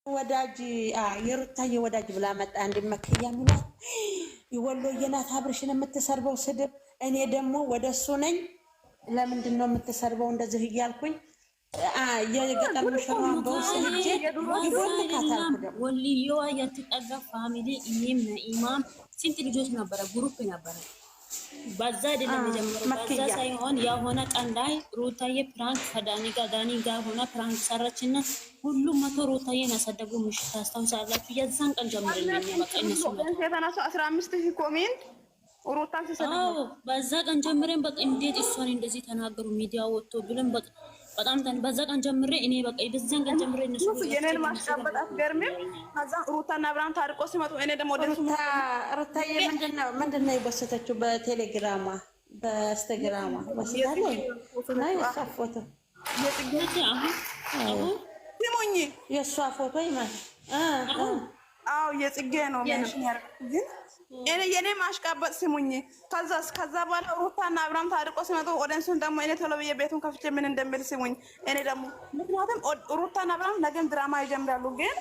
ወዳጅ የሩታዬ ወዳጅ ብላ መጣ እንድመክያ ሚላት ይወሎዬ ናት አብርሽን የምትሰርበው ስድብ። እኔ ደግሞ ወደሱ ነኝ። ለምንድን ነው የምትሰርበው እንደዚህ እያልኩኝ የገጠር ሙሽራን በውስጥ ሂጄ ይቦልካታል። ወልዮዋ የትጠጋ ፋሚሊ እኔም ኢማም ስንት ልጆች ነበረ ግሩፕ ነበረ። በዛ አይደለም የጀመረው በዛ ሳይሆን ያሆነ ቀን ላይ ሩታዬ ፕራንክ ከዳኒ ጋር ሆና ፕራንክ ሰራችና ሁሉም መቶ ሩታዬን ያሳደጉ ምሽት ታስታውሳላችሁ? የዛን ቀን ጀምረን በቃ እነሱ ተናሱ 15000 ኮሜንት ሩታን ሲሰደቡ በዛ ቀን ጀምረን በቃ እንዴት እሷን እንደዚህ ተናገሩ ሚዲያ ወጥቶ ብለን በቃ በጣም በዛ ቀን ጀምሬ እኔ በቃ በዛን ቀን ጀምሬ እነሱ የኔን ማስቀበጥ አትገርምም? ከዛ ሩታና አብርሃም ታርቆ ሲመጡ እኔ ደግሞ ሩታዬ ምንድነው የበሰተችው በቴሌግራማ በኢንስታግራማ ወስዳለሁ ናይ ፎቶ ሲሞኝ የሷ ፎቶ ይማል የጽጌ ነው ሜንሽን ያደረኩት ግን የኔ ማሽቃበጥ ሲሙኝ ከዛ በኋላ ሩታና አብርሃም ታርቆ ሲመጡ ኦዲየንሱን ደግሞ እኔ ቶሎ ብዬ ቤቱን ከፍቼ ምን እንደምል ሲሙኝ እኔ ደግሞ ምክንያቱም ሩታና አብርሃም ነገም ድራማ ይጀምራሉ። ግን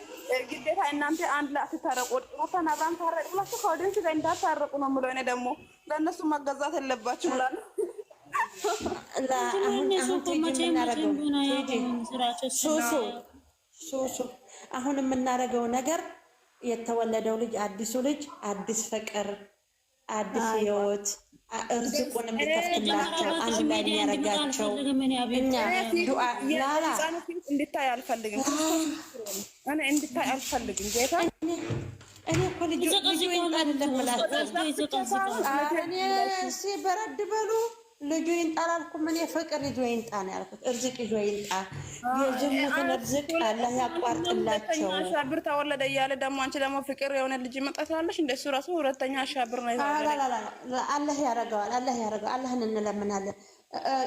ግዴታ እናንተ አንድ ላይ አትታረቁ። ሩታና አብርሃም ታረቁ ብላችሁ ከኦዲየንስ ጋር እንዳታረቁ ነው የምለው። እኔ ደግሞ ለእነሱ መገዛት የለባችሁ ብላለሁ። አሁን የምናደርገው ነገር የተወለደው ልጅ አዲሱ ልጅ አዲስ ፍቅር አዲስ ህይወት እርዝቁን የሚከፍትላቸው አንድ ላይ የሚያረጋቸው እኛ ዱአ ላላ እንድታይ አልፈልግም። እኔ እንድታይ አልፈልግም። ጌታ እኔ እኮ ልጅ ይንጣ አይደለም ማለት እኔ ሲበረድ በሉ ልጁ ይንጣል አልኩም። እኔ ፍቅር ልጁ ይንጣ ነው ያልኩት። እርዝቅ ልጁ ይንጣ የጅምትን እርዝቅ አላህ ያቋርጥላቸው። አሻብር ተወለደ እያለ ደግሞ አንቺ ደግሞ ፍቅር የሆነ ልጅ መጣታለሽ። እንደሱ ራሱ ሁለተኛ አሻብር ነው ይላል። አላህ ያረጋዋል። አላህን እንለምናለን።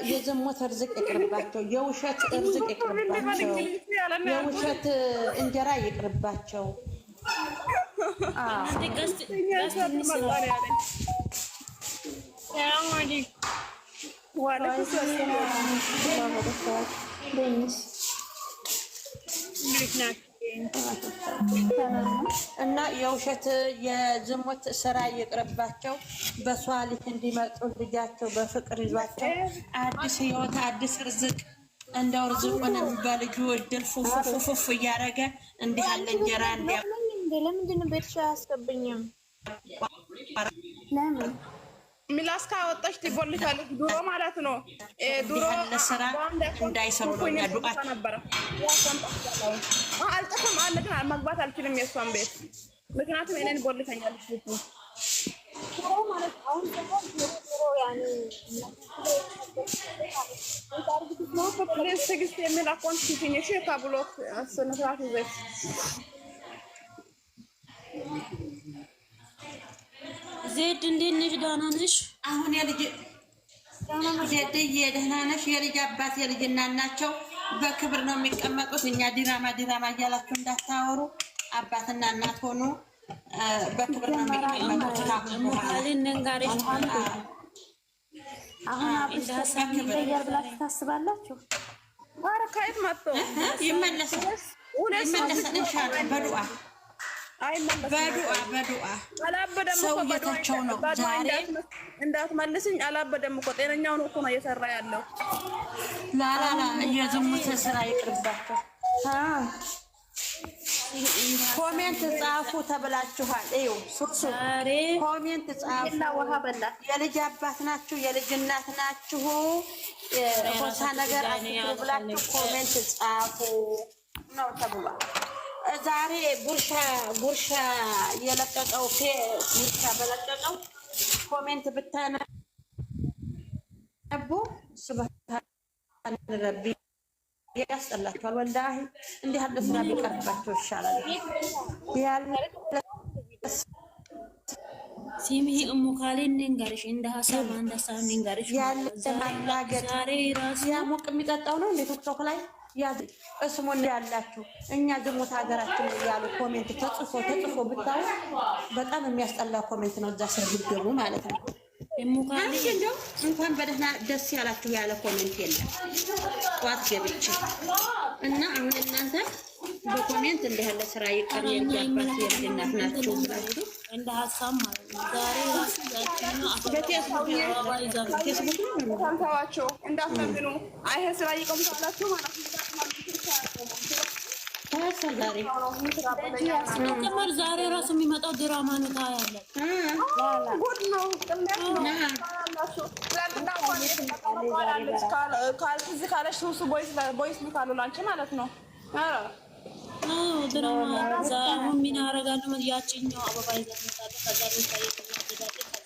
የዝሙት እርዝቅ ይቅርባቸው። የውሸት እርዝቅ ይቅርባቸው። የውሸት እንጀራ ይቅርባቸው። እና የውሸት የዝሙት ስራ ይቅርባቸው። በሷሊት እንዲመጡ ልጃቸው በፍቅር ይዟቸው አዲስ ህይወት አዲስ ርዝቅ እንደው ርዝቁንም በልጁ እድል ፉፉፉፉ እያደረገ እንዲህ ያለ እንጀራ እንዲያ ለምንድን ነው ቤትሽ አያስገብኝም? ለምን ሚላስ ካወጣሽ ትቦልታለሽ። ድሮ ማለት ነው ድሮ ለስራ እንዳይሰሩ ነው ያዱቃት ነበር። አልጠፋም አለ ግን መግባት አልችልም የሷን ቤት ምክንያቱም እኔን ቦልተኛለሽ። ድሮ ማለት አሁን ደግሞ ድሮ ያኔ ትግስት የሚል አካውንት ሲትኝሽ ከብሎክ አስነሳት ይዘሽ ዜድ እንዴት ነሽ? ደህና ነሽ? አሁን የልጅ ዜድዬ ደህና ነሽ? የልጅ አባት የልጅ እናት ናቸው። በክብር ነው የሚቀመጡት። እኛ ዲራማ እያላችሁ እንዳታወሩ። አባትና እናት ሆኑ በክብር ነው የሚቀመጡት። አሁን አብሽ ይለያል ብላችሁ ታስባላችሁ? ኧረ ከየት መጥቶ ይመለሳል ኢንሻአላህ በዱአ በዱአ ሰውየታቸው ነው። ዛሬ እንዳትመልስኝ አላበደም እኮ ጤነኛው ነው እኮ ነው እየሰራ ያለው። ላላላ የዝሙት ስራ ይቅርባቸው። ኮሜንት ጻፉ ተብላችኋል። እዩ ሱሱ ኮሜንት ጻፉ። የልጅ አባት ናችሁ፣ የልጅ እናት ናችሁ። ሆሳ ነገር አትሉ ብላችሁ ኮሜንት ጻፉ ነው ተብሏል። ዛሬ ጉርሻ የለቀቀው ጉርሻ በለቀቀው ኮሜንት ብታነቡ ሱብሃን ረቢ ያስጠላችኋል። ወላሂ እንዲህ ያለ ስራ ቢቀርባቸው ይሻላል። ሲሚ እሙ ካሌን ንገርሽ እንደ ሀሳብ አንድ ሀሳብ ንገርሽ ያለ ማላገጥ ያሞቅ የሚጠጣው ነው እንደ ቲክቶክ ላይ ያዝ እስሙን ያላችሁ እኛ ዝሙት ሀገራችን ያሉ ኮሜንት ተጽፎ ብታዩ በጣም የሚያስጠላ ኮሜንት ነው። እዛ ስር ቢገቡ ማለት ነው። አንቺ እንደው እንኳን በደህና ደስ ያላችሁ ያለ ኮሜንት የለም። ጧት ገብቼ እና አሁን እናንተ በኮሜንት እንደ ያለ ስራ ይቀር የአባት የእናት ናቸው ብላችሁ እንደ ሀሳብ ማለት ነው። ዛሬ ራሱ ታንታዋቸው እንዳትመግኑ አይሄ ስራ ይቆም ተብላችሁ ማለት ነው። ዛሬ ራሱ የሚመጣው ድራማ ነው ታያለ። ጉድ ነው። ካልትዝ ካለሽ ሱሱ ቦይስ ልካሉ ላንቺ ማለት ነው። ድራማ አሁን ምን ያደርጋሉ? ያችኛው አበባ ይዛ መጣ ከዛ ከዛ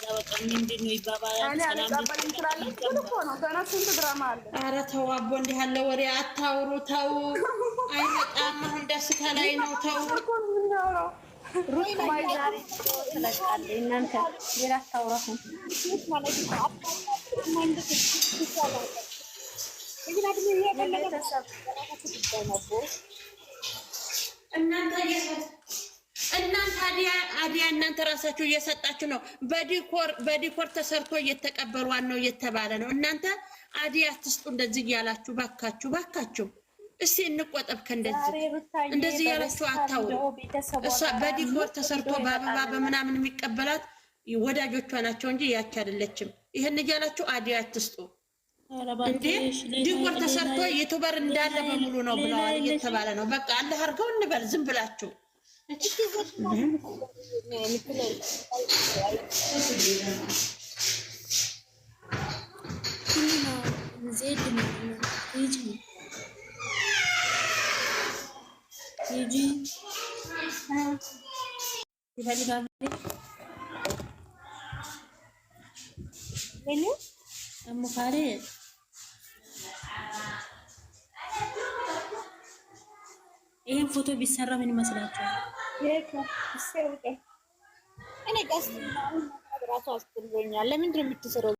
በቃ ምንድን ነው ይባባላል። ኧረ ተው አቦ እንዲህ ያለ ወሬ አታውሩ። ተው አይመጣም። አሁን ደስታ ላይ ነው። ተው ሩይ ላይ ዛሬ ትለቃለች። እናንተ ሌላ አታውራሁ ማለት ነው። እናንተ አዲያ እናንተ ራሳችሁ እየሰጣችሁ ነው። በዲኮር ተሰርቶ እየተቀበሏን ነው እየተባለ ነው። እናንተ አዲያ አትስጡ እንደዚህ እያላችሁ ባካችሁ እስቲ እንቆጠብ። እንደዚህ ያላችሁ አታውሩ። እሷ በዲኮር ተሰርቶ በአበባ በምናምን የሚቀበላት ወዳጆቿ ናቸው እንጂ ያች አይደለችም። ይሄን እያላችሁ አዲያ አትስጡ። እንዴ ዲኮር ተሰርቶ ዩቲዩበር እንዳለ በሙሉ ነው ብለዋል እየተባለ ነው። በቃ አላህ አድርገው እንበል ዝም ብላችሁ ይሄን ፎቶ ቢሰራ ምን ይመስላችኋል? እኔ ጋር ራሱ አስጥልኛል። ለምንድን ነው የምትሰራው?